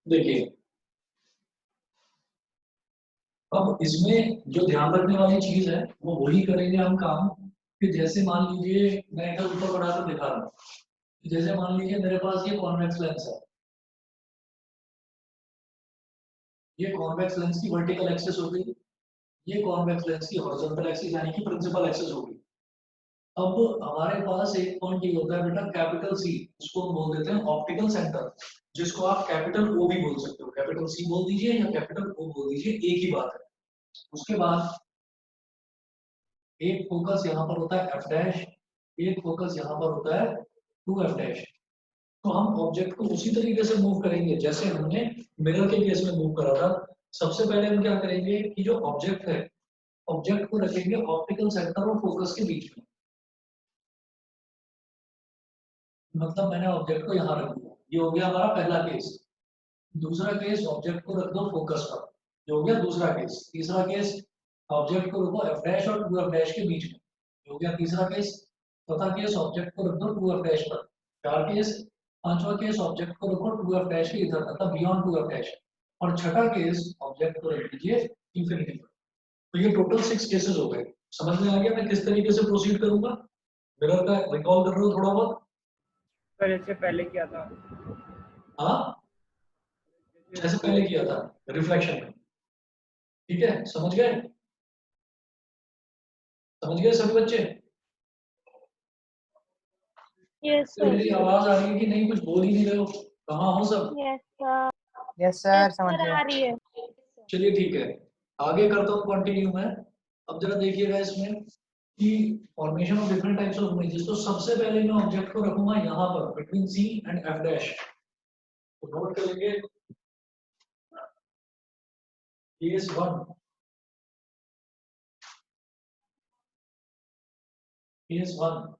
देखिए अब इसमें जो ध्यान रखने वाली चीज है वो वही करेंगे हम काम, कि जैसे मान लीजिए मैं इधर ऊपर बढ़ाकर दिखा रहा हूँ, जैसे मान लीजिए मेरे पास ये कॉन्वेक्स लेंस है, ये कॉन्वेक्स लेंस की वर्टिकल एक्सिस हो गई, ये कॉन्वेक्स लेंस की हॉरिजॉन्टल एक्सिस यानी कि प्रिंसिपल एक्सिस होगी। अब हमारे पास एक पॉइंट ये होता है बेटा कैपिटल सी, उसको हम बोल देते हैं ऑप्टिकल सेंटर, जिसको आप कैपिटल ओ भी बोल सकते हो, कैपिटल सी बोल दीजिए या कैपिटल ओ बोल दीजिए, एक ही बात है। उसके बाद एक फोकस यहाँ पर होता है एफ डैश, एक फोकस यहाँ पर होता है टू एफ डैश। तो हम ऑब्जेक्ट को उसी तरीके से मूव करेंगे जैसे हमने मिरर के केस में मूव करा था। सबसे पहले हम क्या करेंगे कि जो ऑब्जेक्ट है, ऑब्जेक्ट को रखेंगे ऑप्टिकल सेंटर और फोकस के बीच में। मतलब मैंने ऑब्जेक्ट को यहाँ रख दिया, ये हो गया हमारा पहला केस। दूसरा केस ऑब्जेक्ट को रख दो फोकस पर, ये हो गया दूसरा केस। तीसरा केस ऑब्जेक्ट को रखो एफ डैश और टू एफ डैश के बीच में, ये हो गया तीसरा केस। चौथा केस ऑब्जेक्ट को रख दो टू एफ डैश पर, चार केस। पांचवा केस ऑब्जेक्ट को रखो टू एफ डैश के इधर मतलब बियॉन्ड टू एफ डैश। और छठा केस ऑब्जेक्ट को रख दीजिए इंफिनिटी पर। तो ये टोटल 6 केसेस हो गए। समझ में आ गया मैं किस तरीके से प्रोसीड करूंगा? मिरर का रिकॉल कर रहे हो थोड़ा बहुत? सर इससे पहले किया था। हाँ, जैसे पहले किया था रिफ्लेक्शन में। ठीक है, समझ गए? समझ गए सभी बच्चे? यस तो सर। मेरी आवाज आ रही है कि नहीं? कुछ बोल ही नहीं रहे हो, कहाँ हो सब? Yes sir. यस सर, समझ सर गए। आ रही है। चलिए ठीक है, आगे करता हूँ कंटिन्यू में। अब जरा देखिएगा इसमें कि formation of different types of images. तो सबसे पहले मैं ऑब्जेक्ट को रखूंगा यहाँ पर between C and F dash. तो नोट करेंगे case one, case one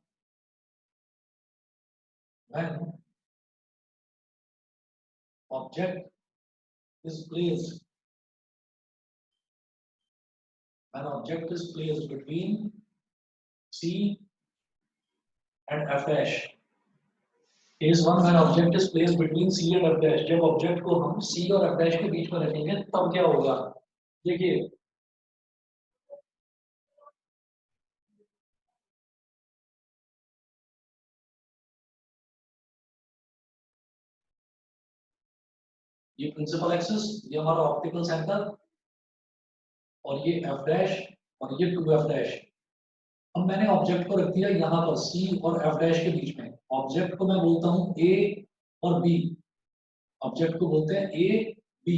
when object is placed, when object is placed between C and F dash. Case one, when object is placed between C and F dash, जब object को हम C और F dash के बीच में रखेंगे तब क्या होगा? देखिए ये प्रिंसिपल एक्सिस, ये हमारा ऑप्टिकल सेंटर, और ये F डैश और ये टू F डैश। अब मैंने ऑब्जेक्ट को रख दिया यहाँ पर C और F डैश के बीच में। ऑब्जेक्ट को मैं बोलता हूँ A और B, ऑब्जेक्ट को बोलते हैं A B।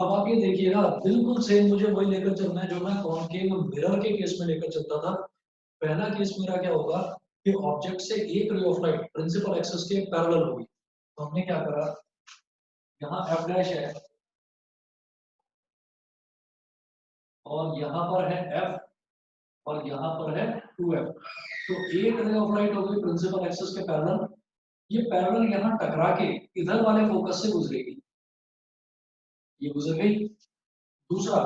अब आप ये देखिएगा बिल्कुल सेम मुझे वही लेकर चलना है जो मैं कॉनकेव मिरर के केस में लेकर चलता था। पहला केस मेरा क्या होगा कि ऑब्जेक्ट से एक ray of light principal axis के पैरेलल होगी। तो हमने क्या करा, यहाँ एफ डैश है और यहाँ पर है एफ और यहाँ पर है टू एफ। तो एक रे ऑफ लाइट होगी प्रिंसिपल एक्सिस के पैरेलल, ये पैरेलल यहाँ टकरा के इधर वाले फोकस से गुजरेगी, ये गुजर गई। दूसरा,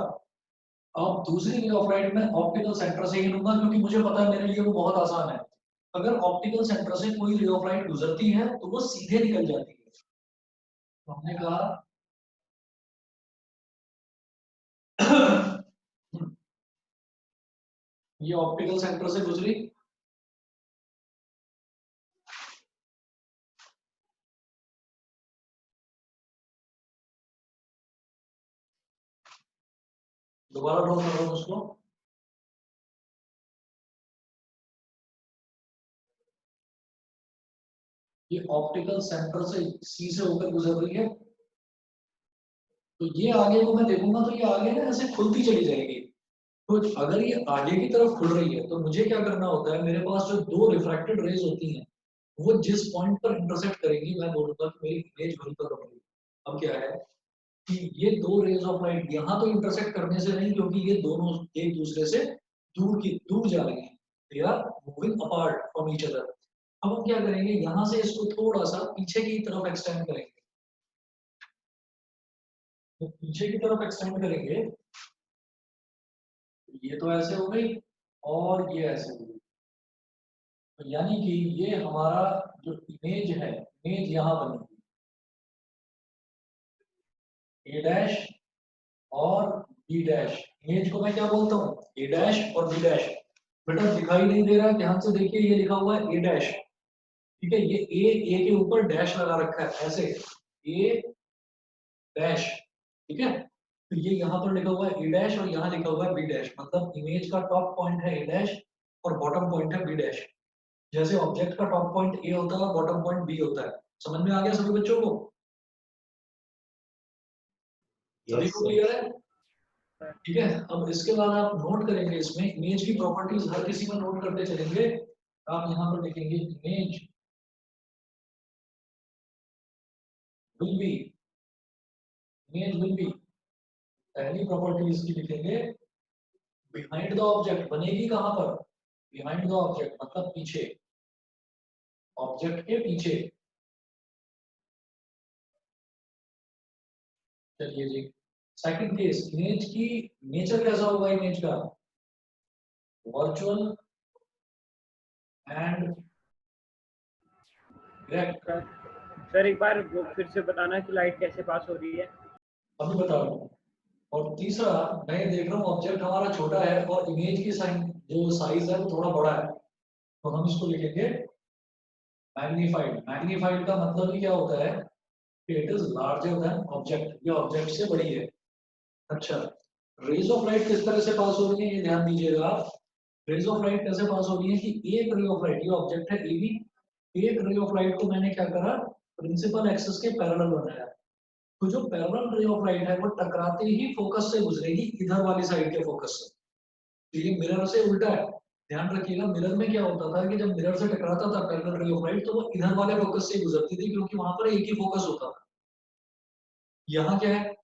अब दूसरी रे ऑफ लाइट में ऑप्टिकल सेंटर से ही लूंगा क्योंकि मुझे पता है मेरे लिए वो बहुत आसान है। अगर ऑप्टिकल सेंटर से कोई रे ऑफ लाइट गुजरती है तो वो सीधे निकल जाती है। तो हमने कहा ये ऑप्टिकल सेंटर से गुजरी, दोबारा ड्रॉ कर रहा हूं उसको। ये ऑप्टिकल सेंटर से सी से होकर गुजर रही है, तो ये आगे को मैं देखूंगा तो ये आगे ना ऐसे खुलती चली जाएगी। तो अगर ये आगे की तरफ खुल रही है तो मुझे क्या करना होता है, मेरे पास जो दो रिफ्रैक्टेड रेज होती हैं वो जिस पॉइंट पर इंटरसेक्ट करेंगी मैं बोलूंगा कि मेरी इमेज वहीं पर होगी। अब क्या है कि ये दो रेज ऑफ लाइट यहाँ तो इंटरसेक्ट करने से नहीं, क्योंकि ये दोनों एक दूसरे से दूर जा रही हैं, they are moving apart from each other. अब हम क्या करेंगे, यहाँ से इसको थोड़ा सा पीछे की तरफ एक्सटेंड करेंगे। तो पीछे की तरफ एक्सटेंड करेंगे, ये तो ऐसे हो गई और ये ऐसे हो गई। तो यानी कि ये हमारा जो इमेज है, इमेज यहाँ बनेगी। ए डैश और बी डैश। इमेज को मैं क्या बोलता हूँ, ए डैश और बी डैश। बेटा दिखाई नहीं दे रहा है, ध्यान से देखिए, ये लिखा हुआ है ए डैश, ठीक है, ये ए के ऊपर डैश लगा रखा है ऐसे, ए डैश, ठीक है। तो ये यहाँ पर लिखा हुआ है ए डैश और यहाँ लिखा हुआ है बी डैश, मतलब इमेज का टॉप पॉइंट है ए डैश और बॉटम पॉइंट है बी डैश। जैसे ऑब्जेक्ट का टॉप पॉइंट ए होता है और बॉटम पॉइंट बी होता है। समझ में आ गया सभी बच्चों को? सभी यस को सर। क्लियर है? ठीक है। अब इसके बाद आप नोट करेंगे, इसमें इमेज की प्रॉपर्टीज हर किसी में नोट करते चलेंगे। आप यहाँ पर लिखेंगे image will B, image will B, पहली प्रॉपर्टी इसकी लिखेंगे बिहाइंड द ऑब्जेक्ट। बनेगी कहाँ पर? बिहाइंड द ऑब्जेक्ट मतलब पीछे, ऑब्जेक्ट के पीछे। चलिए जी, सेकंड केस, इमेज की नेचर कैसा होगा इमेज का? Virtual and direct. सर एक बार वो फिर से बताना कि लाइट कैसे पास हो रही है। अभी बता रहा हूँ। और तीसरा, मैं ये देख रहा हूँ ऑब्जेक्ट हमारा छोटा है और इमेज की जो साइज है वो थोड़ा बड़ा है, तो हम इसको लिखेंगे मैग्नीफाइड। मैग्नीफाइड का मतलब ही क्या होता है कि it is larger than object, ये ऑब्जेक्ट से बड़ी है। अच्छा, रेज ऑफ लाइट किस तरह से पास हो रही है ये ध्यान दीजिएगा आप। रेज ऑफ लाइट कैसे पास हो रही है कि एक रे ऑफ लाइट, ये ऑब्जेक्ट है ए बी, एक रे ऑफ लाइट को मैंने क्या करा, प्रिंसिपल एक्सिस के पैरेलल बनाया। तो जो पैरेलल रे ऑफ लाइट है वो टकराते ही फोकस से गुजरेगी इधर वाली साइड के फोकस से। तो ये मिरर से उल्टा है, ध्यान रखिएगा। मिरर में क्या होता था कि जब मिरर से टकराता था पैरेलल रे ऑफ लाइट तो वो इधर वाले फोकस से गुजरती थी, क्योंकि वहां पर एक ही फोकस होता था। यहाँ क्या है,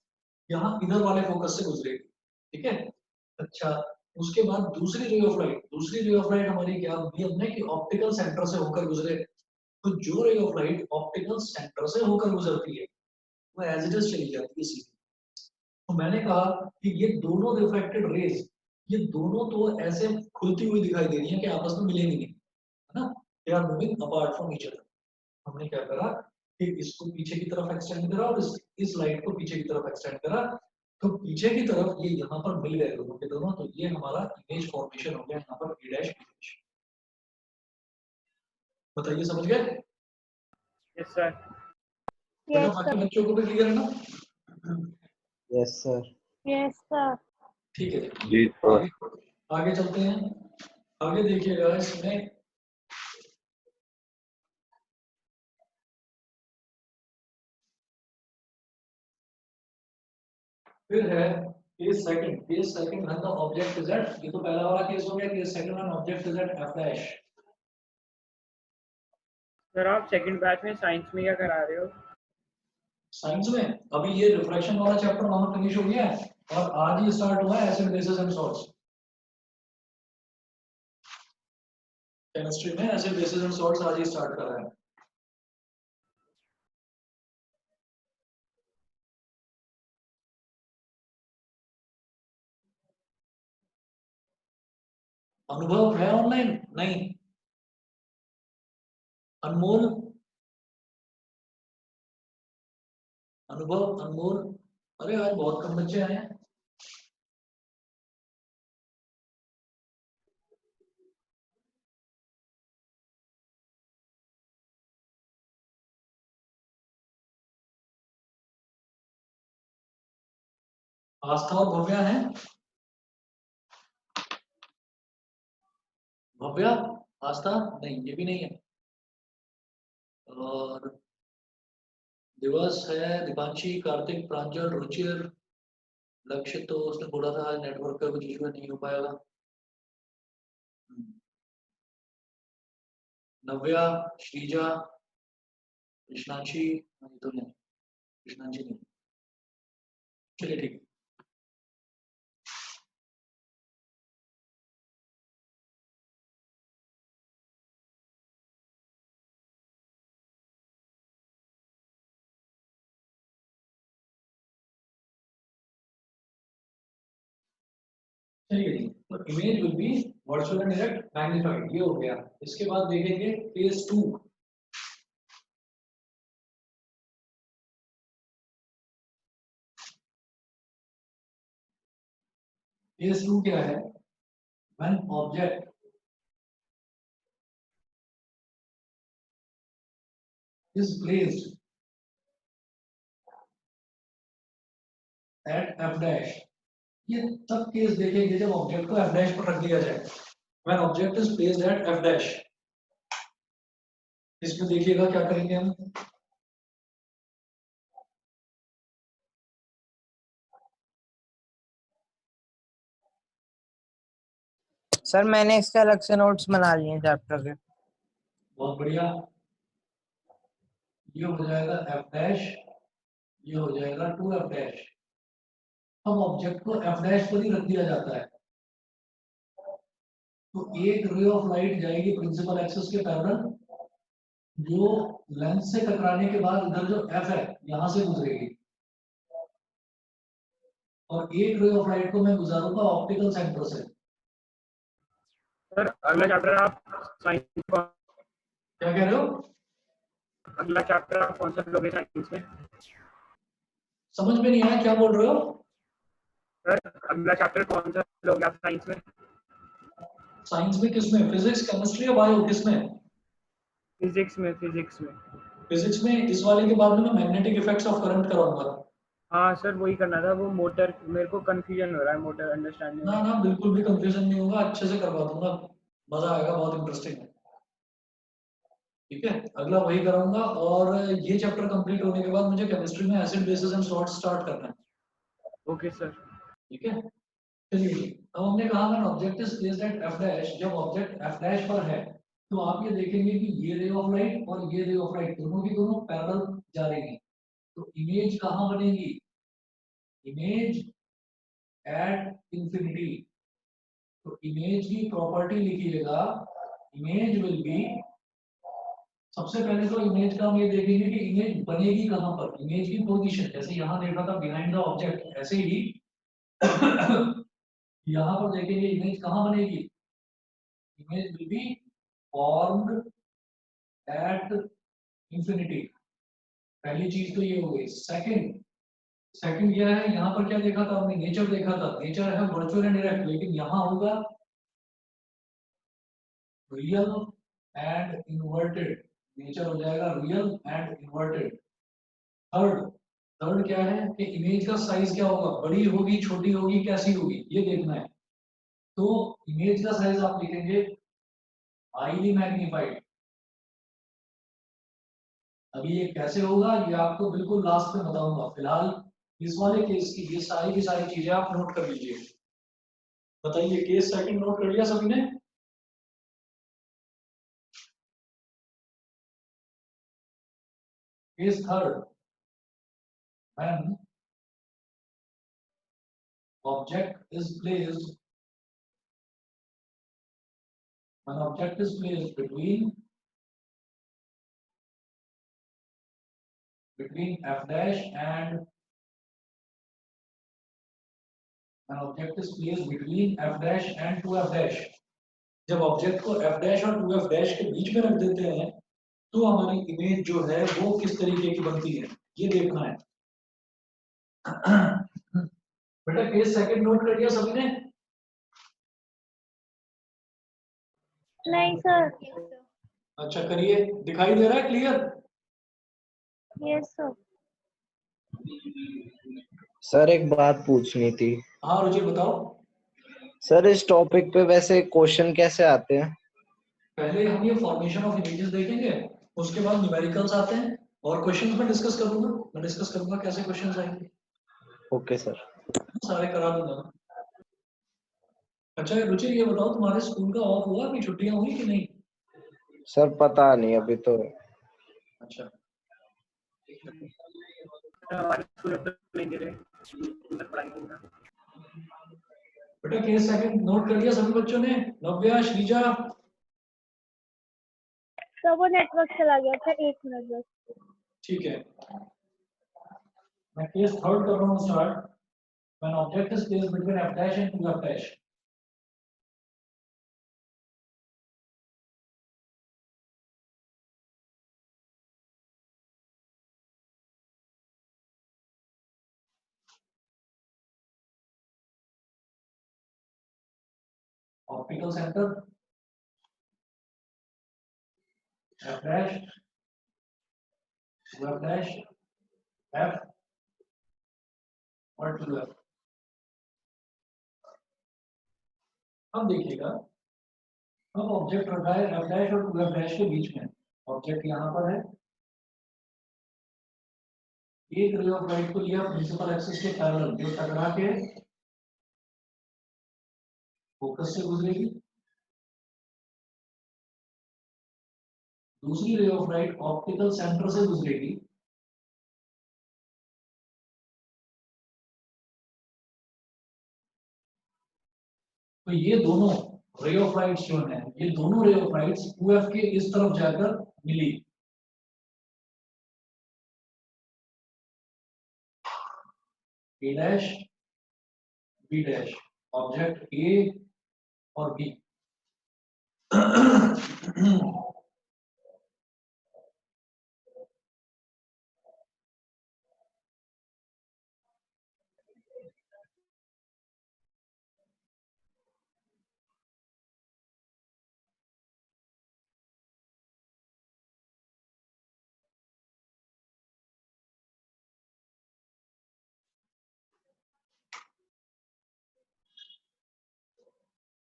यहाँ इधर वाले फोकस से गुजरेगी, ठीक है। अच्छा, उसके बाद दूसरी रे ऑफ लाइट, दूसरी रे ऑफ लाइट हमारी क्या होगी हमने कि ऑप्टिकल सेंटर से होकर गुजरे। तो जो रे ऑफ लाइट ऑप्टिकल सेंटर से होकर गुजरती है वो एज इट इज चली जाती है सीधी। तो मैंने कहा कि ये दोनों रिफ्लेक्टेड रेज, ये दोनों तो ऐसे खुलती हुई दिखाई दे रही है कि आपस में मिलेंगी नहीं, है ना, they are moving apart from each other. हमने क्या करा कि इसको पीछे की तरफ एक्सटेंड करा और इस लाइट को पीछे की तरफ एक्सटेंड करा, तो पीछे की तरफ ये यहाँ पर मिल गए दोनों के दोनों, तो ये हमारा इमेज फॉर्मेशन हो गया यहाँ पर ए डैश बी डैश। बताइए समझ गए? Yes sir. बेटा यस बाकी सर, बच्चों को भी क्लियर है ना? Yes sir. यस सर, ठीक है, जी आगे आगे चलते हैं। आगे देखिएगा इसमें फिर है case second when the object is at, ये तो पहला वाला केस हो गया। Case second when object is at F dash. Sir आप सेकंड बैच में साइंस में क्या करा रहे हो? साइंस में अभी ये रिफ्रैक्शन वाला चैप्टर वहां फिनिश हो गया है और आज ही स्टार्ट हुआ है acid basis and salts. Chemistry में एसिड बेसिस एंड सॉल्ट्स आज ही स्टार्ट कर रहा है। अनुभव है ऑनलाइन? नहीं? अनमोल, अनुभव, अनमोल, अरे आज बहुत कम बच्चे आए हैं। आस्था और भव्या है? भव्या, आस्था नहीं, ये भी नहीं है। और दिवस है, दीपांशी, कार्तिक, प्रांजल, रुचिर, लक्ष्य तो उसने बोला था आज नेटवर्क का कुछ इशू नहीं हो पाएगा। नव्या, श्रीजा, कृष्णांशी, नहीं तो नहीं, कृष्णांशी नहीं। चलिए ठीक है। चलिए जी, तो image will B virtual and direct magnified, ये हो गया। इसके बाद देखेंगे केस 2। केस 2 क्या है? When object is placed at f dash, ये तब केस देखेंगे जब ऑब्जेक्ट को f dash पर रख दिया जाए। When object is placed at f dash, इसमें देखिएगा क्या करेंगे हम। सर मैंने इसके अलग से नोट्स बना लिए हैं चैप्टर के। बहुत बढ़िया। ये हो जाएगा f dash, ये हो जाएगा 2f dash। अब ऑब्जेक्ट को f dash पर ही रख दिया जाता है, तो एक रे ऑफ लाइट जाएगी प्रिंसिपल एक्सिस के पैरेलल, जो लेंस से टकराने के बाद इधर जो f है यहां से गुजरेगी, और एक रे ऑफ लाइट को मैं गुजारूंगा ऑप्टिकल सेंटर से। सर अगला चैप्टर आप साइंस क्या कह रहे हो? अगला चैप्टर आप कौन सा लोगे साइंस में? समझ में नहीं आया, क्या बोल रहे हो? सर अगला चैप्टर कौन सा लोगे आप साइंस में? साइंस में किसमें? फिजिक्स, केमिस्ट्री या बायो, किसमें? फिजिक्स में। फिजिक्स में। फिजिक्स में इस वाले के बाद में मैं मैग्नेटिक इफेक्ट्स ऑफ करंट कराऊंगा। हाँ सर वही करना था, वो मोटर मेरे को कंफ्यूजन हो रहा है मोटर अंडरस्टैंडिंग ना में। ना, बिल्कुल भी कंफ्यूजन नहीं होगा, अच्छे से करवा दूंगा, मजा आएगा, बहुत इंटरेस्टिंग है। ठीक है, अगला वही कराऊंगा, और ये चैप्टर कंप्लीट होने के बाद मुझे केमिस्ट्री में acid basis and salts start करना है। Okay sir. ठीक है, चलिए। अब हमने कहा when object is placed at f dash, जब ऑब्जेक्ट f डैश पर है तो आप ये देखेंगे कि ये रे ऑफ लाइट और ये रे ऑफ लाइट दोनों की दोनों पैरेलल जा रही हैं, तो इमेज कहाँ बनेगी? Image at infinity. तो इमेज की प्रॉपर्टी लिखिएगा, इमेज विल बी, सबसे पहले तो इमेज का हम ये देखेंगे कि इमेज बनेगी कहाँ पर, इमेज की पोजीशन, जैसे यहाँ देखा था बिहाइंड द ऑब्जेक्ट, ऐसे ही यहाँ पर देखेंगे इमेज कहाँ बनेगी, image will be formed at infinity. पहली चीज तो ये हो गई। सेकंड, सेकंड क्या है, यहाँ पर क्या देखा था हमने, नेचर देखा था, नेचर है वर्चुअल एंड डायरेक्ट, लेकिन यहाँ होगा रियल एंड इन्वर्टेड, नेचर हो जाएगा real and inverted. Third, third क्या है कि इमेज का साइज क्या होगा, बड़ी होगी, छोटी होगी, कैसी होगी, ये देखना है। तो इमेज का साइज आप लिखेंगे हाईली मैग्नीफाइड। अभी ये कैसे होगा ये आपको बिल्कुल लास्ट में बताऊंगा, फिलहाल इस वाले केस की ये सारी की सारी चीजें आप नोट कर लीजिए। बताइए, केस सेकंड नोट कर लिया सभी ने? Case third, when object is placed, when object is placed between f dash and, when object is placed between f dash and 2f dash, जब ऑब्जेक्ट को f dash और 2f dash के बीच में रख देते हैं तो हमारी इमेज जो है वो किस तरीके की बनती है, ये देखना है। बेटा केस सेकंड नोट कर लिया सभी ने? नहीं सर। अच्छा करिए, दिखाई दे रहा है क्लियर? Yes sir. सर एक बात पूछनी थी। हाँ रुचि बताओ। सर इस टॉपिक पे वैसे क्वेश्चन कैसे आते हैं? पहले हम ये फॉर्मेशन ऑफ इमेजेस देखेंगे, उसके बाद न्यूमेरिकल्स आते हैं, और क्वेश्चंस में डिस्कस करूंगा, मैं डिस्कस करूंगा कैसे क्वेश्चंस आएंगे। Okay sir. सारे करा दूंगा। अच्छा रुचि ये बताओ, तुम्हारे स्कूल का ऑफ हुआ, अभी छुट्टियां हुई कि नहीं? सर पता नहीं अभी तो। अच्छा हमारे स्कूल में तो नहीं दे रहे पढ़ाई होगा। बेटा केस सेकंड नोट कर लिया सभी बच्चों ने? नव्या, श्रीजा? तो वो नेटवर्क चला गया था, 1 मिनट बस। ठीक है, मैं केस थर्ड कर रहा हूँ start. When object is placed between f dash and 2f dash, optical centre F dash two F dash F और टू एफ। अब देखिएगा, अब ऑब्जेक्ट रखा है एफ डैश और टू एफ डैश के बीच में। ऑब्जेक्ट यहाँ पर है, एक रे ऑफ लाइट को लिया प्रिंसिपल एक्सिस के पैरेलल, जो टकरा के फोकस से गुजरेगी। दूसरी ray of light optical centre से गुजरेगी, तो ये दोनों रे ऑफ लाइट्स जो है, ये दोनों रे ऑफ लाइट्स 2f के इस तरफ जाकर मिली। ए dash B dash, object A और बी।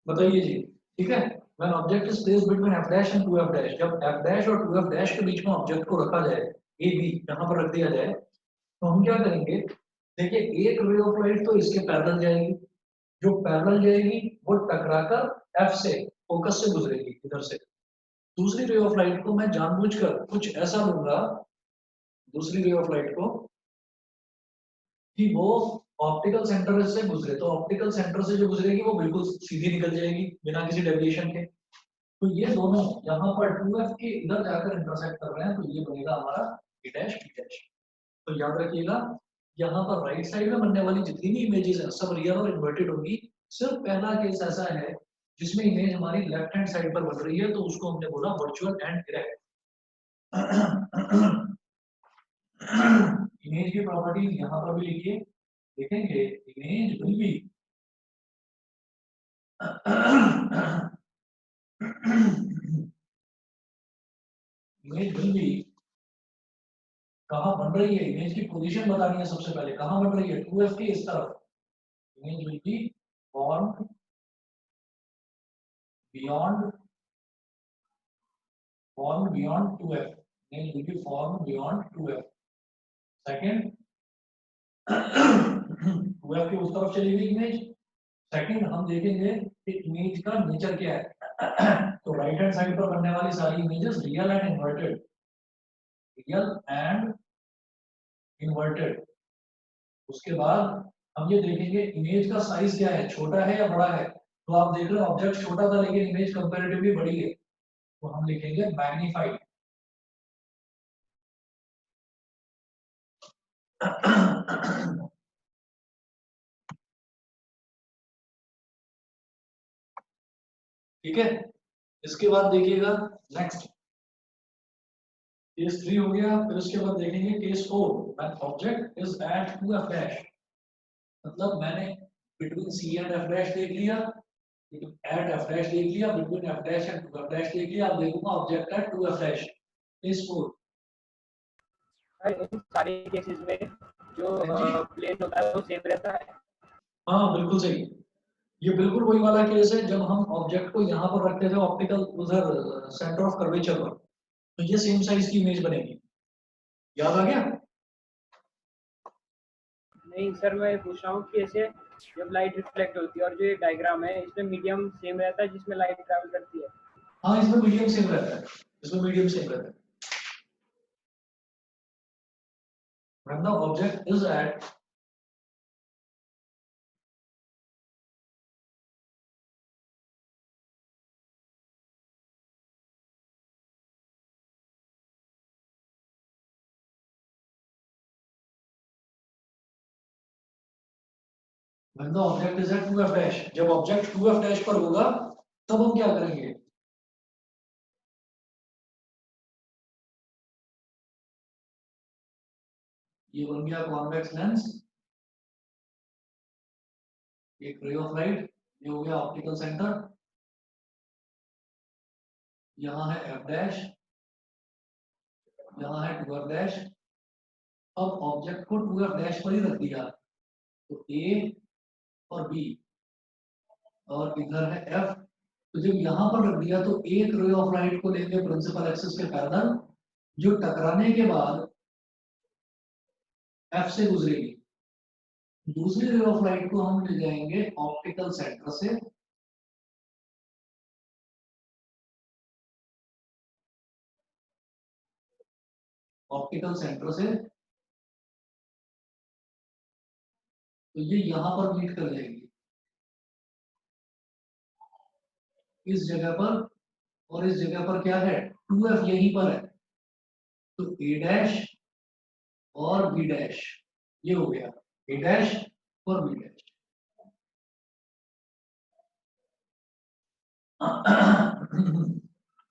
बताइए जी, ठीक है। When object is placed between f dash and 2f dash, जब f dash और 2f dash के बीच में ऑब्जेक्ट को रखा जाए, ए बी यहाँ पर रख दिया जाए, तो हम क्या करेंगे? देखिए, एक रे ऑफ लाइट तो इसके पैरेलल जाएगी, जो पैरेलल जाएगी वो टकराकर f से फोकस से गुजरेगी इधर से। दूसरी रे ऑफ लाइट को मैं जानबूझकर कुछ ऐसा लूंगा, दूसरी रे ऑफ लाइट को, कि वो ऑप्टिकल सेंटर से गुजरे, तो ऑप्टिकल सेंटर से जो गुजरेगी वो बिल्कुल सीधी निकल जाएगी बिना किसी डेविएशन के। तो ये दोनों यहाँ पर 2f के इधर जाकर इंटरसेक्ट कर रहे हैं, तो ये बनेगा हमारा b डैश b डैश। तो याद रखिएगा, यहाँ पर राइट साइड में बनने वाली जितनी भी इमेजेस हैं सब रियल और इन्वर्टेड होंगी। सिर्फ पहला केस ऐसा है जिसमें इमेज हमारी लेफ्ट हैंड साइड पर बन रही है, तो उसको हमने बोला वर्चुअल एंड डायरेक्ट। इमेज की प्रॉपर्टीज यहाँ पर भी लिखिए, देखेंगे image will B image will B कहाँ बन रही है, इमेज की पोजीशन बतानी है सबसे पहले, कहाँ बन रही है? 2f के इस तरफ। Image will be formed beyond 2f, image will be formed beyond 2f। Second, 2f के उस तरफ चली गई इमेज। सेकंड, हम देखेंगे कि इमेज का नेचर क्या है। तो राइट हैंड साइड पर बनने वाली सारी images real and inverted, real and inverted. उसके बाद हम ये देखेंगे इमेज का साइज क्या है, छोटा है या बड़ा है। तो आप देख रहे हैं ऑब्जेक्ट छोटा था लेकिन इमेज कंपैरेटिवली बड़ी है, तो हम लिखेंगे मैग्नीफाइड। ठीक है। इसके बाद देखिएगा नेक्स्ट केस 3 हो गया। फिर उसके बाद देखेंगे case 4, when object is at 2f dash. मतलब मैंने between c and f dash देख लिया, एट f डैश देख लिया, between f dash and 2f dash देख लिया। अब देखूंगा ऑब्जेक्ट का 2f डैश। केस 4, इन सारे केसेस में जो प्लेन होता है वो सेम रहता है। हाँ बिल्कुल सही। ये बिल्कुल वही वाला केस है जब हम ऑब्जेक्ट को यहाँ पर रखते थे ऑप्टिकल उधर सेंटर ऑफ कर्वेचर पर, तो ये सेम साइज की इमेज बनेगी। याद आ गया? नहीं सर, मैं पूछ रहा हूँ कि ऐसे जब लाइट रिफ्लेक्ट होती है और जो ये डायग्राम है इसमें मीडियम सेम रहता है जिसमें लाइट ट्रैवल करती है। हाँ, इसमें मीडियम सेम रहता है, इसमें मीडियम सेम रहता है। When the object is at when the object is at 2f dash, जब ऑब्जेक्ट 2f dash पर होगा तब हम क्या करेंगे? ये बन गया कॉन्वेक्स लेंस, एक रे ऑफ लाइट, ये हो गया ऑप्टिकल सेंटर। यहाँ है f डैश, यहाँ है 2f डैश। अब ऑब्जेक्ट को 2f डैश पर ही रख दिया तो a और b, और इधर है f। तो जब यहाँ पर रख दिया तो एक रे ऑफ लाइट को लेंगे प्रिंसिपल एक्सिस के पैरेलल, जो टकराने के बाद f से गुजरेगी। दूसरी रे ऑफ लाइट को हम ले जाएंगे ऑप्टिकल सेंटर से, ऑप्टिकल सेंटर से, तो ये यहां पर मीट कर जाएगी इस जगह पर, और इस जगह पर क्या है 2f यहीं पर है, तो a डैश और b डैश, ये हो गया a डैश और b डैश।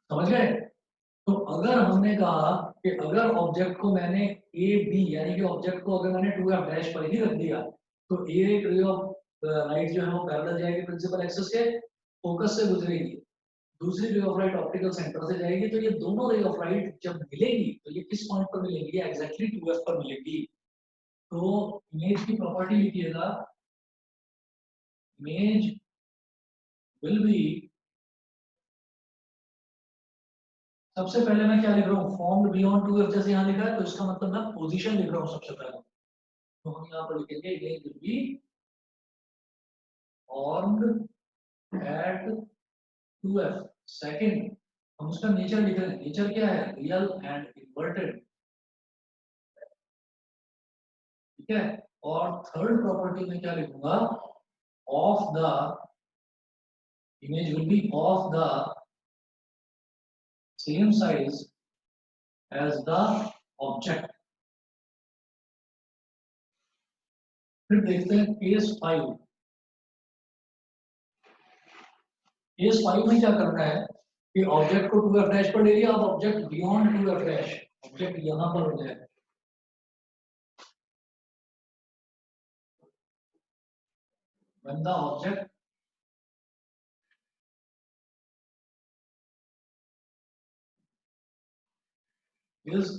समझ गए? तो अगर हमने कहा कि अगर ऑब्जेक्ट को मैंने ए बी यानी कि ऑब्जेक्ट को अगर मैंने 2f डैश पर ही रख दिया तो एक रे ऑफ लाइट जो है वो पैरेलल जाएगी प्रिंसिपल एक्सिस के, फोकस से गुजरेगी। दूसरी ray of light optical centre से जाएगी, तो ये दोनों रे ऑफ लाइट जब मिलेगी तो ये किस पॉइंट पर मिलेंगी? एग्जैक्टली 2f पर मिलेगी। तो इमेज की प्रॉपर्टी लिखिएगा, इमेज विल बी, सबसे पहले मैं क्या लिख रहा हूँ फॉर्म्ड बियॉन्ड 2f, जैसे यहाँ लिखा है तो इसका मतलब मैं पोजीशन लिख रहा हूँ सबसे पहले। तो हम यहाँ पर लिखेंगे image will be formed at 2f। Second हम उसका नेचर लिख रहे हैं, नेचर क्या है? रियल एंड इन्वर्टेड, ठीक है। और थर्ड प्रॉपर्टी में क्या लिखूंगा? Of the, image will be of the same size as the object. फिर देखते हैं केस 5। केस 5 में क्या करना है कि ऑब्जेक्ट को 2f डैश पर ले लिया, अब object beyond 2f dash, object यहां पर हो जाए। When the object is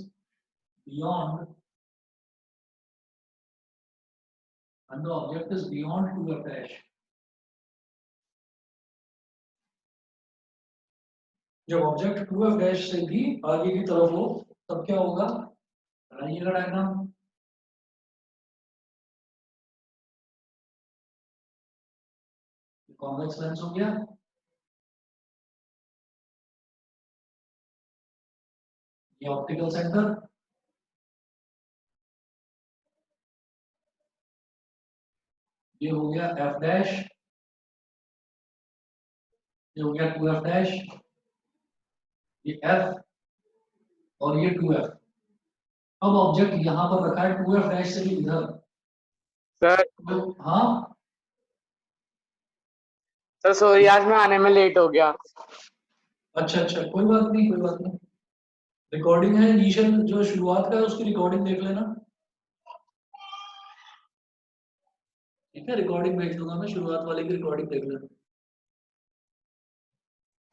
beyond, when the object is beyond 2f dash, जब ऑब्जेक्ट 2f डैश से भी आगे की तरफ हो तब क्या होगा? बनाइएगा डायग्राम। कॉन्वेक्स लेंस हो गया, ये ऑप्टिकल सेंटर, ये हो गया f डैश, ये हो गया 2f डैश, ये f और ये 2f। अब ऑब्जेक्ट यहां पर रखा है 2f डैश से भी इधर। सर तो हाँ सर सॉरी, आज मैं आने में लेट हो गया। अच्छा अच्छा, कोई बात नहीं कोई बात नहीं। रिकॉर्डिंग है इनिशियल जो शुरुआत का है उसकी रिकॉर्डिंग देख लेना, ठीक है। रिकॉर्डिंग भेज दूंगा मैं, शुरुआत वाले की रिकॉर्डिंग देख लेना,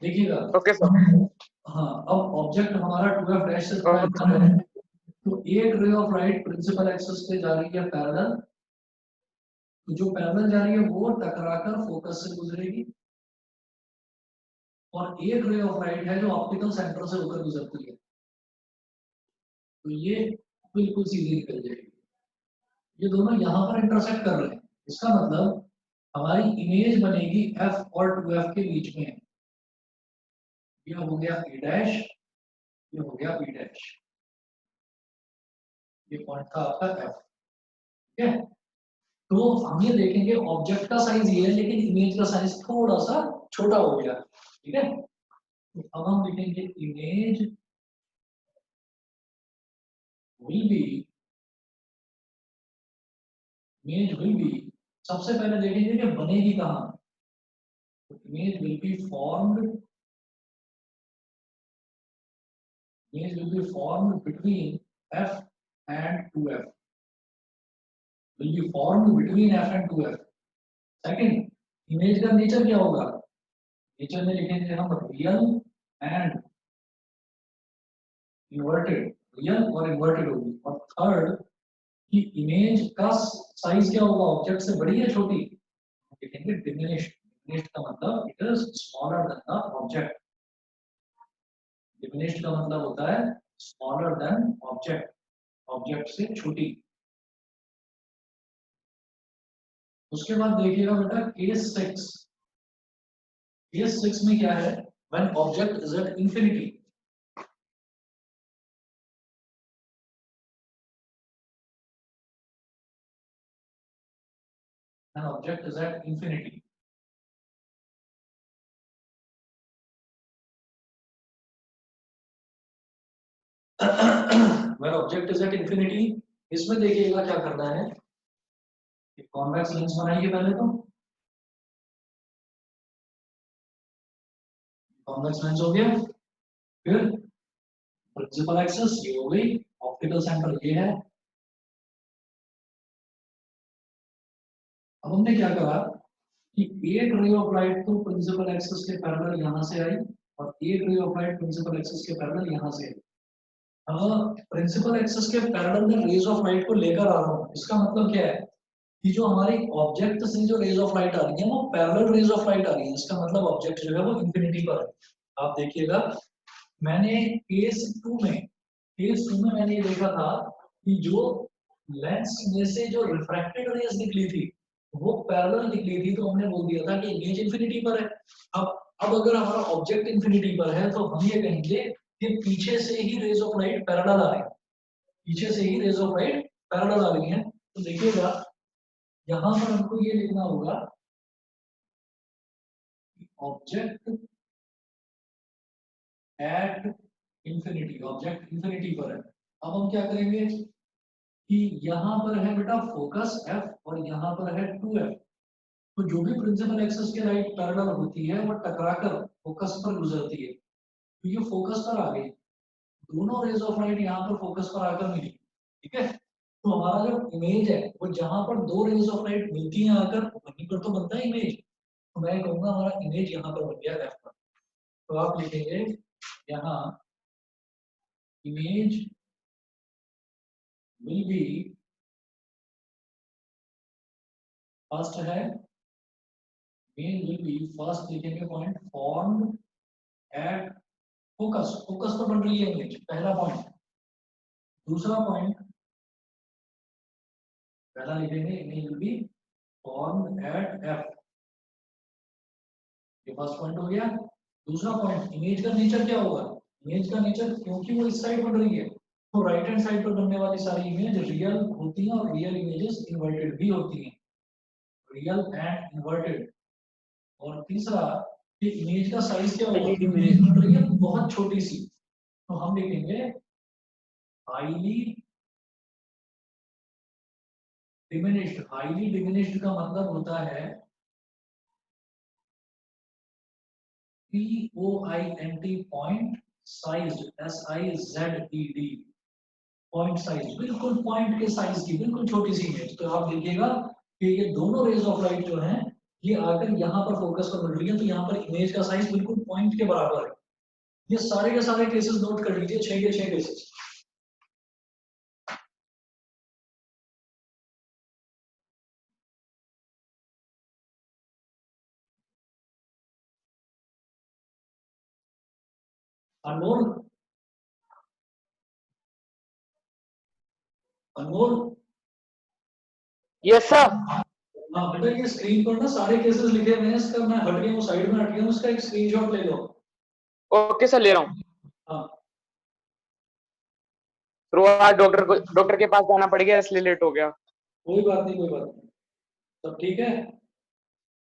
देखिएगा। Okay sir. हाँ, अब ऑब्जेक्ट हमारा 2f डैश से थोड़ा इधर है, तो एक ray of light principal axis पे जा रही है पैरेलल, तो जो पैरेलल जा रही है वो टकराकर फोकस से गुजरेगी, और एक रे ऑफ लाइट है जो ऑप्टिकल सेंटर से होकर गुजरती है, तो ये बिल्कुल सीधी निकल जाएगी। ये दोनों यहाँ पर इंटरसेक्ट कर रहे हैं, इसका मतलब हमारी इमेज बनेगी f और 2f के बीच में। ये हो गया a डैश, ये हो गया b डैश, ये पॉइंट था आपका f, ठीक है। तो हम ये देखेंगे ऑब्जेक्ट का साइज ये है लेकिन इमेज का साइज थोड़ा सा छोटा हो गया, ठीक है। तो अब हम लिखेंगे image will B, image will B, सबसे पहले देखेंगे कि बनेगी कहां। तो image will be formed, image will be formed between f and 2f, will be formed between f and 2f। Second, image का नेचर क्या होगा? नेचर में लिखेंगे हम रियल एंड इन्वर्टेड, रियल और इन्वर्टेड होगी। और थर्ड कि इमेज का साइज क्या होगा, ऑब्जेक्ट से बड़ी या छोटी, लिखेंगे डिमिनिश्ड। डिमिनिश्ड का मतलब it is smaller than the object. Diminished का मतलब होता है स्मॉलर देन ऑब्जेक्ट, ऑब्जेक्ट से छोटी। उसके बाद देखिएगा बेटा केस 6। केस 6 में क्या है, when object is at infinity. An object is at infinity. When object is at infinity, इसमें देखिएगा क्या करना है, कॉन्वेक्स लेंस बनाइए पहले तो। कॉन्वेक्स लेंस हो गया, फिर प्रिंसिपल एक्सिस ये हो गई, ऑप्टिकल सेंटर ये है। अब हमने क्या करा कि एक रे ऑफ लाइट तो प्रिंसिपल एक्सिस के पैरेलल यहां से आई और एक ray of light principal axis के पैरेलल यहां से आई। अब प्रिंसिपल एक्सिस के पैरेलल में रेज ऑफ लाइट को लेकर आ रहा हूं, इसका मतलब क्या है कि जो हमारी ऑब्जेक्ट से जो रेज ऑफ लाइट आ रही है वो पैरेलल रेज ऑफ लाइट आ रही है। इसका मतलब ऑब्जेक्ट जो है वो इंफिनिटी पर है। आप देखिएगा मैंने केस 2 में मैंने ये देखा था कि जो लेंस में से जो रिफ्रैक्टेड रेज निकली थी वो पैरेलल निकली थी, तो हमने बोल दिया था कि इमेज इंफिनिटी पर है। अब अगर हमारा ऑब्जेक्ट इंफिनिटी पर है तो हम ये कहेंगे कि पीछे से ही रेज ऑफ लाइट पैरेलल आ रही है, पीछे से ही रेज ऑफ लाइट पैरेलल आ रही है। तो देखिएगा यहां पर हमको ये लिखना होगा object at infinity, object infinity पर है। अब हम क्या करेंगे कि यहाँ पर है बेटा फोकस f और यहाँ पर है 2f। तो जो भी प्रिंसिपल एक्सिस के लाइट पैरेलल होती है वो टकराकर फोकस पर गुजरती है, तो ये फोकस पर आ गई, दोनों रेज ऑफ लाइट यहाँ पर फोकस पर आकर मिली। ठीक है, तो हमारा जो इमेज है वो जहां पर दो रेज ऑफ लाइट मिलती हैं आकर वहीं पर तो बनता है इमेज। तो मैं कहूंगा हमारा इमेज यहाँ पर बन गया f पर। तो आप लिखेंगे यहाँ इमेज विल बी, फर्स्ट है इमेज विल बी, फर्स्ट लिखेंगे point formed at focus, focus पर बन रही है इमेज, पहला पॉइंट। दूसरा पॉइंट पहला लिखेंगे image will be formed at f, ये फर्स्ट पॉइंट हो गया। दूसरा पॉइंट इमेज का नेचर क्या होगा, इमेज का नेचर क्योंकि वो इस साइड बन रही है तो राइट हैंड साइड पर बनने वाली सारी इमेज रियल होती हैं और रियल इमेजेस इन्वर्टेड भी होती हैं, रियल एंड इन्वर्टेड। और तीसरा कि इमेज का साइज क्या होगा, इमेज बन रही है बहुत छोटी सी, तो हम लिखेंगे हाईली डिमिनिश्ड। हाईली डिमिनिश्ड का मतलब होता है POINT, point size, SIZED, point size, बिल्कुल पॉइंट के साइज की बिल्कुल छोटी सी इमेज। तो आप देखिएगा कि ये दोनों रेज ऑफ लाइट जो हैं ये आकर यहाँ पर फोकस पर मिल रही है, तो यहाँ पर इमेज का साइज बिल्कुल पॉइंट के बराबर है। ये सारे के सारे केसेस नोट कर लीजिए, 6 के 6 केसेस। अनमोल, अनमोल, यस सर। हाँ बेटा ये स्क्रीन पर ना सारे केसेस लिखे हुए हैं, इसका मैं हट गया हूँ, साइड में हट गया हूँ, उसका एक स्क्रीनशॉट ले लो। ओके सर, ले रहा हूँ। हाँ तो आज डॉक्टर के पास जाना पड़ गया इसलिए लेट हो गया। कोई बात नहीं, कोई बात नहीं, सब ठीक है।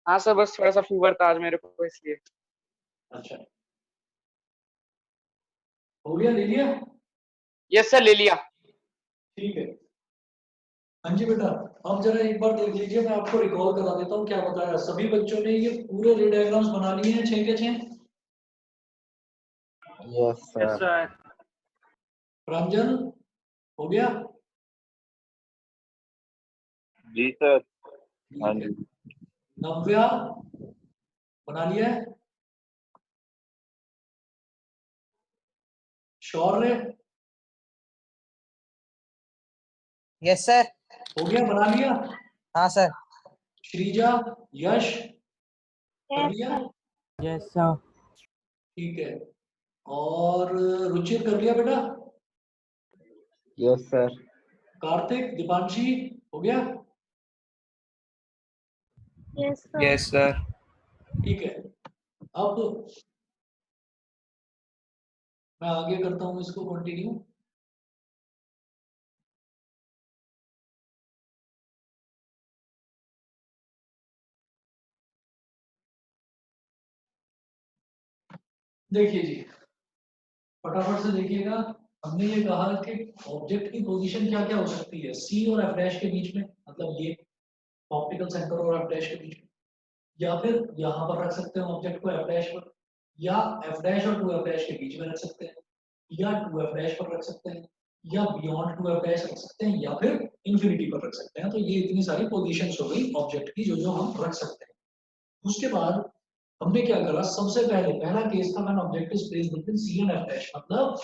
हाँ सर, बस थोड़ा सा फीवर था आज मेरे को इसलिए। अच्छा हो गया, ले लिया? यस सर, ले लिया। ठीक है, हाँ जी बेटा। अब जरा एक बार देख लीजिए, मैं आपको रिकॉल करा देता हूँ क्या बताया। सभी बच्चों ने ये पूरे रे डायग्राम्स बना लिए हैं 6 के 6? Yes yes sir. सर। प्रांजल हो गया? जी सर। हाँ ठीक है। जी। नव्या बना लिया है? शौर्य यस सर। हो गया, बना लिया? हाँ सर। श्रीजा, यश कर यस लिया? सर। Yes sir. ठीक है। और रुचिर कर लिया बेटा? Yes sir. कार्तिक, दीपांशी हो गया? Yes sir. Yes sir. ठीक है। अब मैं आगे करता हूं इसको कंटिन्यू। देखिए जी, फटाफट से देखिएगा। हमने ये कहा कि ऑब्जेक्ट की पोजीशन क्या क्या हो सकती है सी और एफ डैश के बीच में, मतलब ये ऑप्टिकल सेंटर और एफ डैश के बीच में, या फिर यहाँ पर रख सकते हैं ऑब्जेक्ट को एफ डैश पर, या एफ डैश और टू एफ डैश के बीच में रख सकते हैं, या टू एफ डैश पर रख सकते हैं, या बियॉन्ड टू एफ डैश रख सकते हैं, या फिर इंफिनिटी पर रख सकते हैं। तो ये इतनी सारी पोजीशंस हो गई ऑब्जेक्ट की जो जो हम रख सकते हैं। उसके बाद हमने क्या करा, सबसे पहले पहला केस था when object is placed between C and F dash, मतलब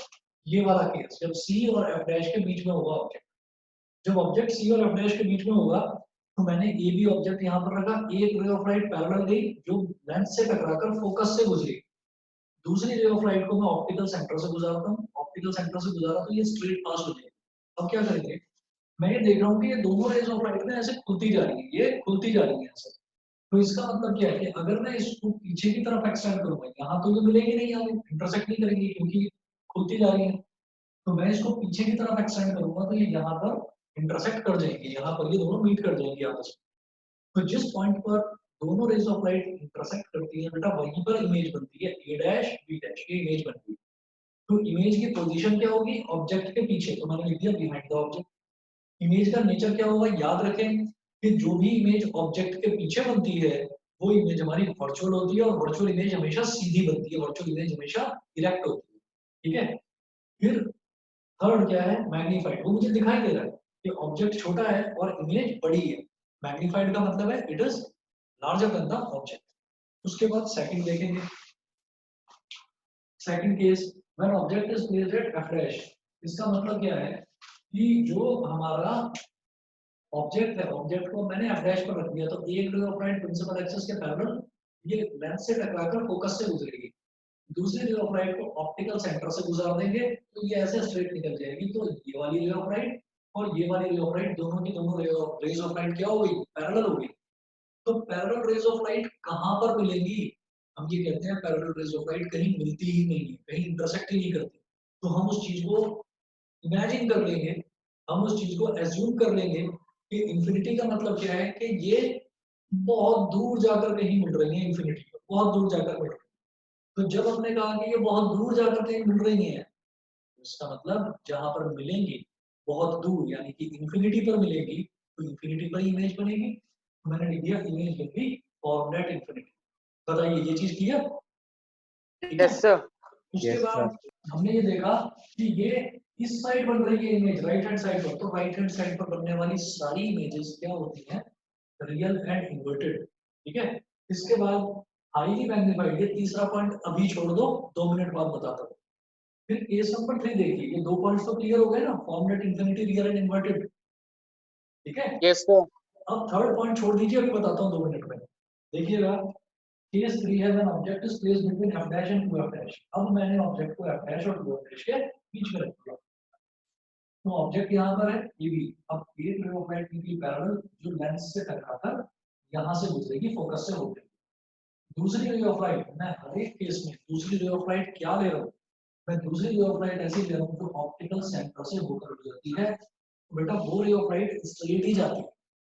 ये वाला केस जब सी और एफ डैश के बीच में होगा ऑब्जेक्ट। जब ऑब्जेक्ट सी और एफ डैश के बीच में होगा तो मैंने ए बी ऑब्जेक्ट यहाँ पर रखा, एक रे ऑफ लाइट पैरेलल गई जो लेंस से टकराकर फोकस से गुजरी, दूसरी रे ऑफ लाइट को मैं ऑप्टिकल सेंटर से गुजारता हूँ, ऑप्टिकल सेंटर से गुजारा तो ये स्ट्रेट पास हो जाएगी। अब क्या करेंगे, मैं ये देख रहा हूँ कि ये दोनों रेज ऑफ लाइट में ऐसे खुलती जा रही है, ये खुलती जा रही है ऐसे। तो इसका मतलब क्या है कि अगर मैं इसको पीछे की तरफ एक्सटेंड करूंगा, यहाँ तो ये मिलेगी नहीं, यहाँ इंटरसेक्ट नहीं करेंगी क्योंकि खुलती जा रही है। तो मैं इसको पीछे की तरफ एक्सटेंड करूंगा तो ये यहाँ पर इंटरसेक्ट कर जाएंगे, यहाँ पर ये दोनों मीट कर जाएंगे आपस में। तो जिस पॉइंट पर दोनों रेज ऑफ लाइट इंटरसेक्ट करती है बेटा, वहीं पर इमेज बनती है ए डैश बी डैश, ये इमेज बनती है। तो इमेज की पोजीशन क्या होगी ऑब्जेक्ट के पीछे, तो मैंने लिख दिया बिहाइंड द ऑब्जेक्ट। इमेज का नेचर क्या होगा, याद रखें कि जो भी इमेज ऑब्जेक्ट के पीछे बनती है वो इमेज हमारी वर्चुअल होती है, और वर्चुअल इमेज हमेशा सीधी बनती है, वर्चुअल इमेज हमेशा इरेक्ट होती है। ठीक है। फिर थर्ड क्या है, मैग्नीफाइड। वो मुझे दिखाई दे रहा है कि ऑब्जेक्ट छोटा है और इमेज बड़ी है, मैग्नीफाइड का मतलब है it is larger than the object. उसके बाद सेकंड देखेंगे, second case when object is placed at F dash. इसका मतलब क्या है कि जो हमारा ऑब्जेक्ट है, ऑब्जेक्ट को मैंने एफ डैश पर रख दिया, तो एक ray of light principal axis के पैरेलल ये लेंस से टकराकर फोकस से गुजरेगी, दूसरी रे ऑफ लाइट को ऑप्टिकल सेंटर से गुजार देंगे तो ये ऐसे स्ट्रेट निकल जाएगी। तो ये वाली रे ऑफ लाइट और ये वाली रे ऑफ लाइट दोनों की दोनों रेज ऑफ लाइट क्या हो गई, पैरेलल हो गई। तो पैरेलल रेज ऑफ लाइट कहाँ पर मिलेंगी, हम ये कहते हैं पैरेलल रेज ऑफ लाइट कहीं मिलती ही नहीं है, कहीं इंटरसेक्ट ही नहीं करती। तो हम उस चीज को इमेजिन कर लेंगे, हम उस चीज को एज्यूम कर लेंगे कि इंफिनिटी का मतलब क्या है कि ये बहुत दूर जाकर कहीं मिल रही है, इंफिनिटी पर बहुत दूर जाकर मिल रही है। तो जब हमने कहा कि ये बहुत दूर जाकर कहीं मिल रही है, तो इसका मतलब जहां पर मिलेंगी बहुत दूर यानी कि इंफिनिटी पर मिलेगी, तो इंफिनिटी पर इमेज बनेगी। तो मैंने लिख दिया image will be formed at infinity. बताइए ये चीज क्लियर? ठीक है। Yes sir. उसके Yes, बाद हमने ये देखा कि ये इस साइड बन रही है इमेज राइट हैंड साइड पर, तो राइट हैंड साइड पर बनने वाली सारी इमेजेस क्या होती हैं, रियल एंड इन्वर्टेड। ठीक है। इसके बाद हाईली मैग्नीफाइड, ये तीसरा पॉइंट अभी छोड़ दो, 2 मिनट बाद बताता हूँ। फिर केस नंबर 3 देखिए, ये 2 पॉइंट्स तो क्लियर हो गए ना, formed at infinity, real and inverted. ठीक है। Yes sir. अब थर्ड पॉइंट छोड़ दीजिए, अभी बताता हूँ 2 मिनट में। देखिएगा, केस 3 है when object is placed between F dash and two F dash. अब मैंने ऑब्जेक्ट को एफ डैश और टू एफ डैश के बीच में रख दिया। तो ऑब्जेक्ट यहाँ पर है ये भी, अब एक रे ऑफ लाइट निकली पैरेलल जो लेंस से टकराकर यहाँ से गुजरेगी, फोकस से होकर। दूसरी रे ऑफ लाइट, मैं हर एक केस में दूसरी रे ऑफ लाइट क्या ले रहा हूँ, मैं दूसरी रे ऑफ लाइट ऐसी ले रहा हूँ जो ऑप्टिकल सेंटर से होकर गुजरती है। तो बेटा वो रे ऑफ लाइट स्ट्रेट ही जाती है,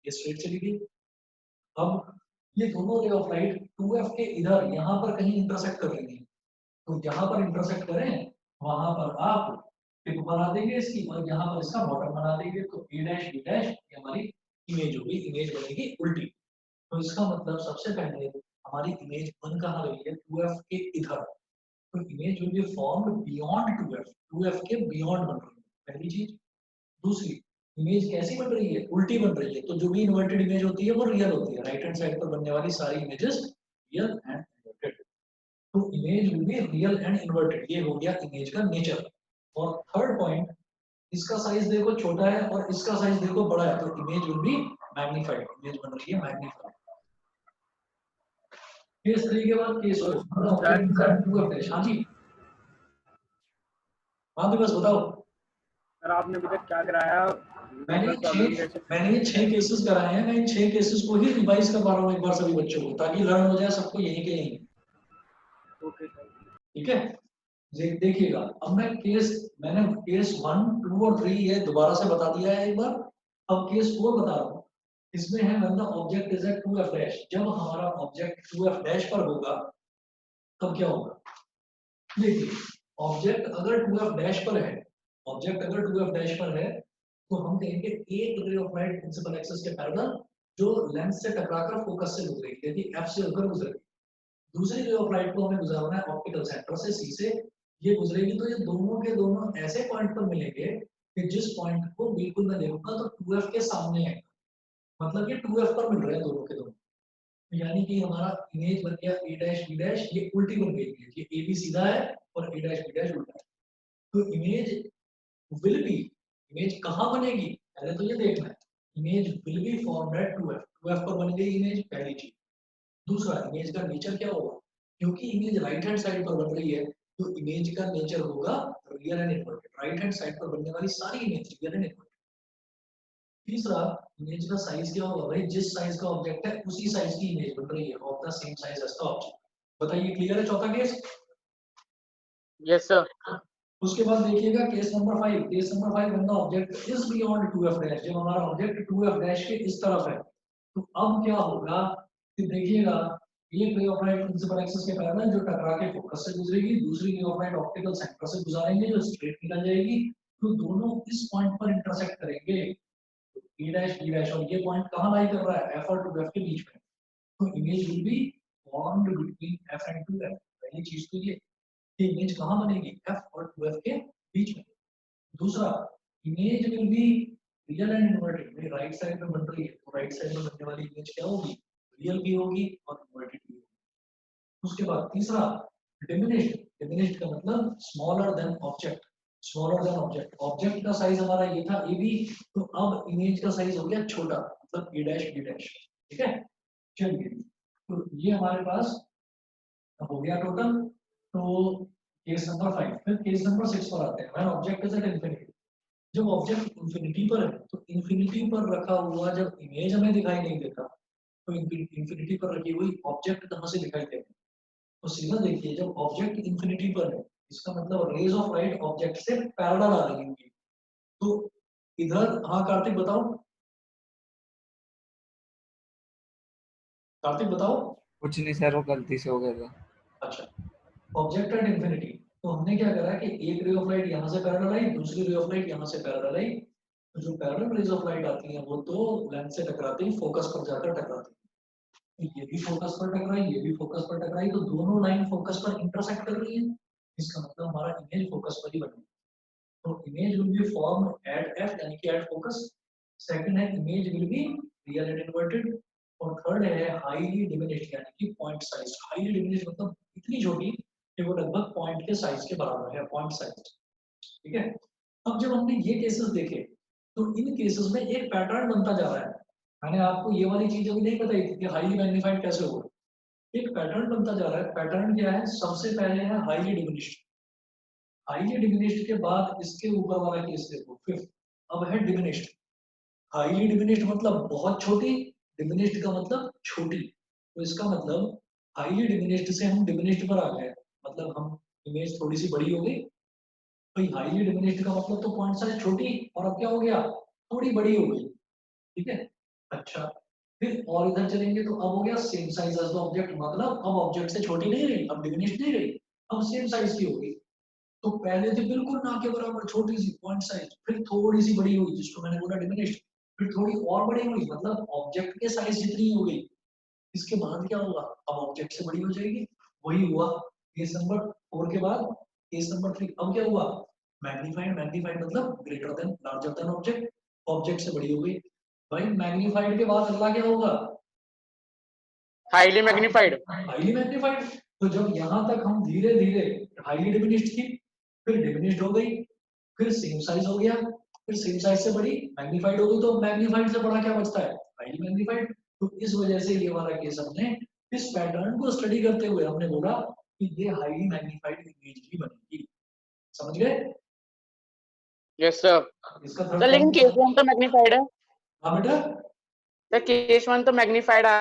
ये स्ट्रेट चली गई। अब ये दोनों रे ऑफ लाइट 2f के इधर यहाँ पर कहीं इंटरसेक्ट कर रही है, तो जहां पर इंटरसेक्ट करें वहां पर आप टिप बना देंगे इसकी, और यहाँ पर इसका बॉटम बना देंगे, तो ए डैश बी डैश ये हमारी इमेज होगी, इमेज बनेगी उल्टी। तो इसका मतलब सबसे पहले हमारी इमेज बन कहाँ रही है, 2f के इधर। तो image will be formed beyond 2f, 2f के बियॉन्ड बन रही है, पहली चीज। दूसरी, इमेज कैसी बन रही है, उल्टी बन रही है। तो जो भी इन्वर्टेड इमेज होती है वो रियल होती है, राइट हैंड साइड पर बनने वाली सारी इमेजेस रियल एंड इन्वर्टेड। तो image will be real and inverted, ये हो गया इमेज का नेचर। और थर्ड पॉइंट, इसका साइज देखो छोटा है और इसका साइज देखो बड़ा है, तो image will B magnified, image बन रही है मैग्नीफाइड। केस 3 के बाद case 4, object Z 2f dash. हाँ जी, हाँ बस बताओ। सर आपने अभी तक क्या कराया? मैंने ये 6 केसेस कराए हैं, मैं इन 6 केसेस को ही रिवाइज करवा रहा हूँ एक बार सभी बच्चों को, ताकि लर्न हो जाए सबको यहीं के यहीं। Okay sir. ठीक है, देखिएगा अब मैंने केस 1, 2 और 3 ये दोबारा से बता दिया है एक बार। अब केस 4 बता रहा हूँ। इसमें है when the object is at 2f dash, जब हमारा ऑब्जेक्ट 2f डैश पर होगा तब क्या होगा। देखिए ऑब्जेक्ट अगर 2f डैश पर है, ऑब्जेक्ट अगर 2f डैश पर है तो हम कहेंगे एक ray of light principal axis के पैरेलल जो लेंस से टकराकर फोकस से गुजरेगी, देखिए एफ से होकर गुजरेगी। दूसरी रे ऑफ लाइट को हमें गुजरना है ऑप्टिकल सेंटर से सी से, ये गुजरेगी तो ये दोनों के दोनों ऐसे पॉइंट पर मिलेंगे कि जिस पॉइंट को बिल्कुल मैं देखूंगा तो 2f के सामने है, मतलब ये 2f पर मिल रहे हैं दोनों के दोनों। यानी कि हमारा इमेज बन गया a डैश b डैश, ये उल्टी बन गई है, ये a b सीधा है और a डैश b डैश उल्टा है। तो इमेज विल बी, इमेज कहाँ बनेगी पहले तो ये देखना है। Image will be formed at 2f, 2f पर बन गई इमेज, पहली चीज। दूसरा, इमेज का नेचर क्या होगा, क्योंकि इमेज राइट हैंड साइड पर बन रही है तो इमेज का नेचर होगा real and inverted. Right hand side पर बनने वाली सारी इमेज रियल एंड इन्वर्टेड। तीसरा, इमेज का साइज क्या होगा, भाई जिस साइज का ऑब्जेक्ट है उसी साइज की इमेज बन रही है, of the same size as the object. बताइए क्लियर है चौथा केस। Yes sir. उसके बाद देखिएगा case number 5। Case number 5 when the object is beyond 2f dash, जब हमारा ऑब्जेक्ट 2f डैश के इस तरफ है तो अब क्या होगा कि देखिएगा एक ray of light principal axis के पैरेलल जो टकरा के फोकस से गुजरेगी, दूसरी ray of light optical centre से गुजारेंगे जो स्ट्रेट निकल जाएगी, तो दोनों इस पॉइंट पर इंटरसेक्ट करेंगे। b डैश b डैश, और ये पॉइंट कहां लाई कर रहा है, f और 2f के बीच में। तो image will be formed between f and 2f। पहली चीज तो ये इमेज कहां बनेगी, f और 2f के बीच में। दूसरा, image will be real and inverted, मेरी राइट साइड में बन रही है तो राइट साइड में बनने वाली इमेज क्या होगी, रियल भी होगी और इन्वर्टेड भी होगी। उसके बाद तीसरा, डिमिनिश्ड। डिमिनिश्ड का मतलब smaller than object, smaller than object. Object का साइज हमारा ये था ए बी, तो अब इमेज का साइज हो गया छोटा, मतलब ए डैश बी डैश। ठीक है, चलिए तो ये हमारे पास हो गया टोटल। तो केस नंबर 5, फिर केस नंबर 6 पर आते हैं। When object is at infinity, जब ऑब्जेक्ट इंफिनिटी पर है तो इंफिनिटी पर रखा हुआ जब इमेज हमें दिखाई नहीं देता तो इंफिनिटी पर रखी हुई ऑब्जेक्ट कहां से दिखाई देगा। तो सीधा देखिए, जब ऑब्जेक्ट इंफिनिटी पर है इसका मतलब रेज ऑफ लाइट ऑब्जेक्ट से पैरेलल आ रही होंगी। तो इधर, हाँ कार्तिक बताओ, कार्तिक बताओ। कुछ नहीं सर, वो गलती से हो गया था। अच्छा, ऑब्जेक्ट एट इंफिनिटी, तो हमने क्या करा कि एक रे ऑफ लाइट यहाँ से पैरेलल आई, दूसरी रे ऑफ लाइट यहाँ से पैरेलल आई। तो जो पैरेलल रेज ऑफ लाइट आती हैं वो तो लेंस से टकराती ही फोकस पर जाकर टकराती है। तो ये भी फोकस पर टकराई, ये भी फोकस पर टकराई, तो दोनों लाइन फोकस पर इंटरसेक्ट कर रही है। इसका मतलब हमारा इमेज फोकस पर ही बनी। तो image will be formed at F, यानी कि एट फोकस। सेकंड है image will be real and inverted. और थर्ड है हाईली डिमिनिश्ड, यानी कि पॉइंट साइज। हाईली डिमिनिश्ड मतलब इतनी छोटी कि वो लगभग पॉइंट के साइज के बराबर है, पॉइंट साइज। ठीक है, अब जब हमने ये केसेस देखे तो इन केसेस में एक पैटर्न बनता जा रहा है। मैंने आपको ये वाली चीज अभी नहीं बताई थी कि हाईली मैग्नीफाइड कैसे होगा। एक पैटर्न बनता जा रहा है। पैटर्न क्या है, सबसे पहले है हाईली डिमिनिश्ड। हाईली डिमिनिश्ड के बाद इसके ऊपर वाला केस देखो, फिफ्थ, अब है डिमिनिश्ड। हाईली डिमिनिश्ड मतलब बहुत छोटी, डिमिनिश्ड का मतलब छोटी। तो इसका मतलब हाईली डिमिनिश्ड से हम डिमिनिश्ड पर आ गए, मतलब हम इमेज थोड़ी सी बड़ी हो गई। भाई हाईली डिमिनिश्ड का मतलब तो पॉइंट साइज छोटी, और अब क्या हो गया, थोड़ी बड़ी हो गई। ठीक है, अच्छा, फिर और इधर चलेंगे तो अब हो गया same size as the object, मतलब अब ऑब्जेक्ट से छोटी नहीं रही, अब डिमिनिश्ड नहीं रही, अब सेम साइज की हो गई। तो पहले थी बिल्कुल ना के बराबर छोटी सी पॉइंट साइज, फिर थोड़ी सी बड़ी हुई जिसको मैंने बोला डिमिनिश्ड, फिर थोड़ी और बड़ी हुई मतलब ऑब्जेक्ट के साइज जितनी हो गई। इसके बाद क्या होगा, अब ऑब्जेक्ट से बड़ी हो जाएगी। वही हुआ केस नंबर 4 के बाद केस नंबर 3। अब क्या हुआ, मैग्नीफाइड। मैग्नीफाइड मतलब greater than, larger than object, object से बड़ी हो गई। भाई मैग्नीफाइड के बाद अगला क्या होगा, हाईली मैग्नीफाइड। Highly magnified. तो जब यहाँ तक हम धीरे धीरे हाईली डिमिनिश्ड थी, फिर डिमिनिश्ड हो गई, फिर सेम साइज हो गया, फिर सेम साइज से बड़ी मैग्नीफाइड हो गई, तो मैग्नीफाइड से बड़ा क्या बचता है, हाईली मैग्नीफाइड। तो इस वजह से ये वाला केस हमने इस पैटर्न को स्टडी करते हुए हमने बोला कि ये हाईली मैग्नीफाइड इमेज ही बनेगी। समझ गए? Yes sir. इसका सर थर्ड लेकिन केस वन तो मैग्नीफाइड है। हाँ बेटा, सर केस वन तो मैग्नीफाइड आ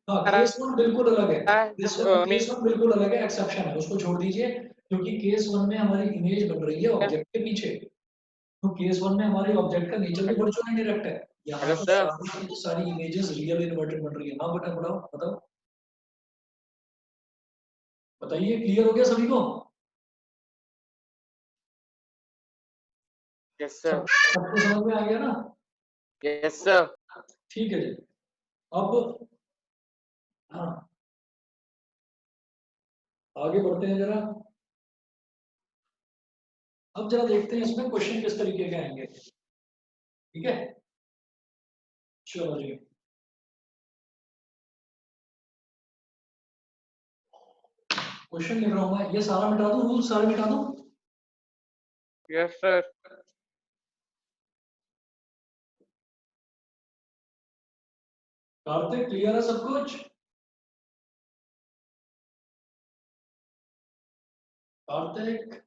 हाँ रहा केस वन बिल्कुल अलग है, है केस वन बिल्कुल अलग है, एक्सेप्शन है, उसको छोड़ दीजिए, क्योंकि केस वन में हमारी इमेज बन रही है ऑब्जेक्ट के पीछे। तो केस वन में हमारे ऑब्जेक्ट का नेचर भी वर्चुअल एंड डायरेक्ट है, यहाँ हेलो तो सर। सारी सारी इमेजेस रियल इन्वर्टेड बन रही है। हाँ बेटा बताओ बताओ, बताइए, क्लियर हो गया सभी को? Yes sir. सबको समझ में आ गया ना? Yes sir. ठीक है जी। अब हाँ, आगे बढ़ते हैं जरा। अब जरा देखते हैं इसमें क्वेश्चन किस तरीके के आएंगे। ठीक है, चलो जी। क्वेश्चन लिख रहा हूं मैं, ये सारा मिटा दूं, रूल सारे मिटा दूं? Yes sir. कार्तिक क्लियर है सब कुछ? कार्तिक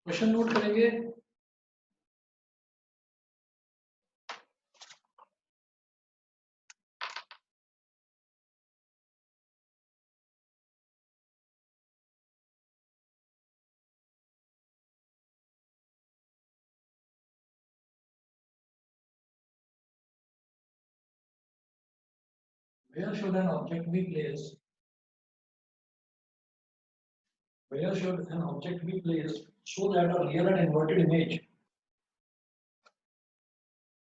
क्वेश्चन नोट करेंगे। Where should an object be placed? Where should an object be placed so that a real and inverted image,